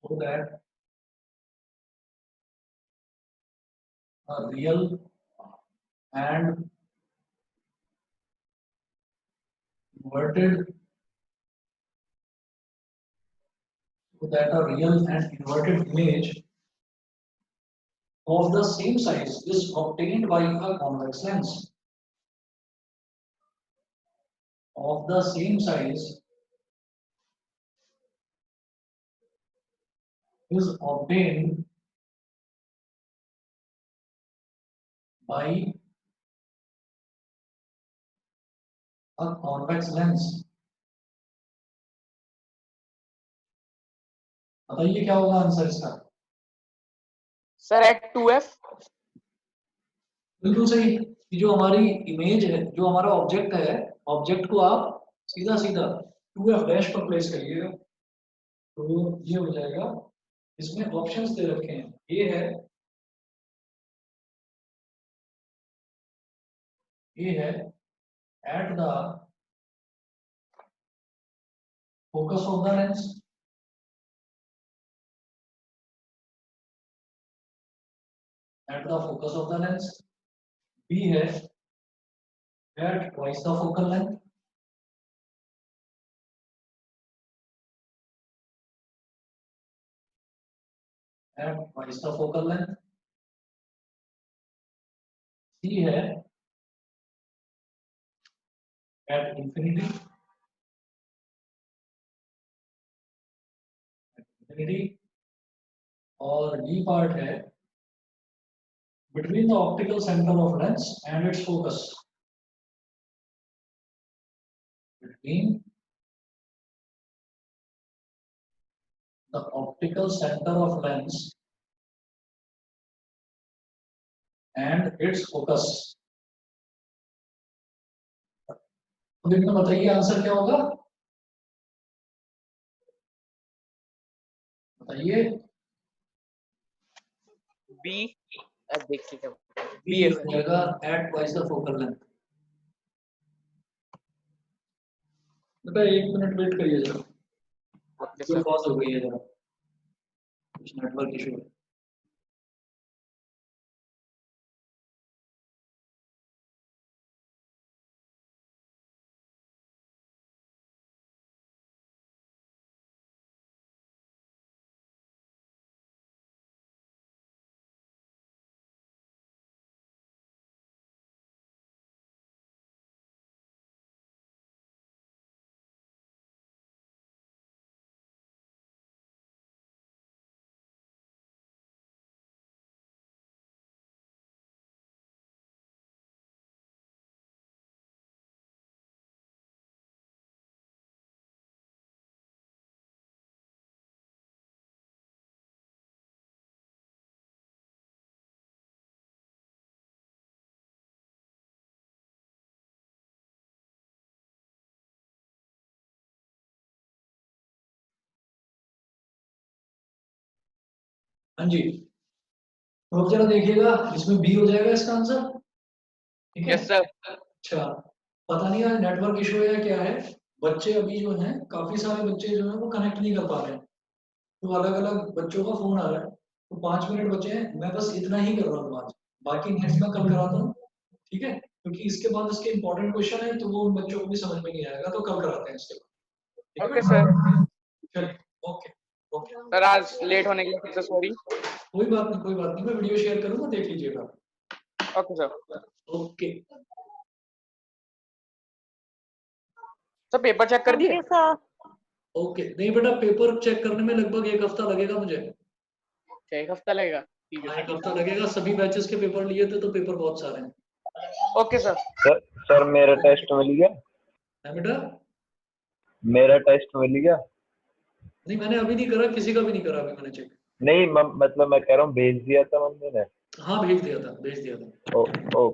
so that a real and inverted, so that a real and inverted image of the same size is obtained by a convex lens of the same size is obtained by a convex lens। बताइए क्या होगा answer इसका? Sir at 2f। बिल्कुल सही, कि जो हमारी image है, जो हमारा ऑब्जेक्ट है, ऑब्जेक्ट को आप सीधा सीधा 2f डैश पर प्लेस करिएगा, तो ये हो जाएगा। इसमें ऑप्शंस दे रखे हैं, ये है at the focus of the lens, at the focus of the lens. B है at twice the focal length, at twice the focal length. C है एट इंफिनिटी, इंफिनिटी, और डी पार्ट है between the optical centre of lens and its focus, between the optical centre of lens and its focus. अब इनमें बताइए answer क्या होगा, बताइए। B, अब देखिए क्या बी हो जाएगा at twice the focal length. बेटा 1 मिनट वेट करिए जरा, ओके कोई सर। पॉज हो गई है जरा, कुछ नेटवर्क इशू है। हाँ जी, तो अब जरा देखिएगा, इसमें बी हो जाएगा इसका आंसर, ठीक है। Yes sir. अच्छा, पता नहीं यार नेटवर्क इशू है या क्या है, बच्चे अभी जो हैं काफी सारे बच्चे जो हैं वो कनेक्ट नहीं कर पा रहे हैं, तो अलग अलग बच्चों का फोन आ रहा है, तो 5 मिनट बचे हैं, मैं बस इतना ही कर रहा हूँ आज, बाकी नेक्स्ट मैं कल कराता हूँ, ठीक है, क्योंकि इसके बाद इसके इंपॉर्टेंट क्वेश्चन है तो वो उन बच्चों को भी समझ में नहीं आएगा, तो कल कराते हैं इसके बाद, ओके ठीक सर। है। चलिए, ओके ओके, सर आज लेट होने के लिए फिर से सॉरी। कोई बात नहीं, कोई बात नहीं, मैं वीडियो शेयर करूंगा, देख लीजिएगा। Okay sir. Okay sir paper check कर दिए? Okay sir. ओके, नहीं बेटा पेपर चेक करने में लगभग 1 हफ्ता लगेगा मुझे। अच्छा, 1 हफ्ता लगेगा, ठीक है 1 हफ्ता लगेगा, सभी बैचेस के पेपर लिए थे तो पेपर बहुत सारे हैं। सर। Okay sir. सर मेरा टेस्ट मिल गया, है बेटा? मेरा टेस्ट मिल गया। नहीं मैंने अभी नहीं करा, किसी का भी नहीं करा अभी मैंने चेक। नहीं मतलब मैं कह रहा हूँ भेज दिया था मम्मी ने। हाँ भेज दिया था, भेज दिया था। ओ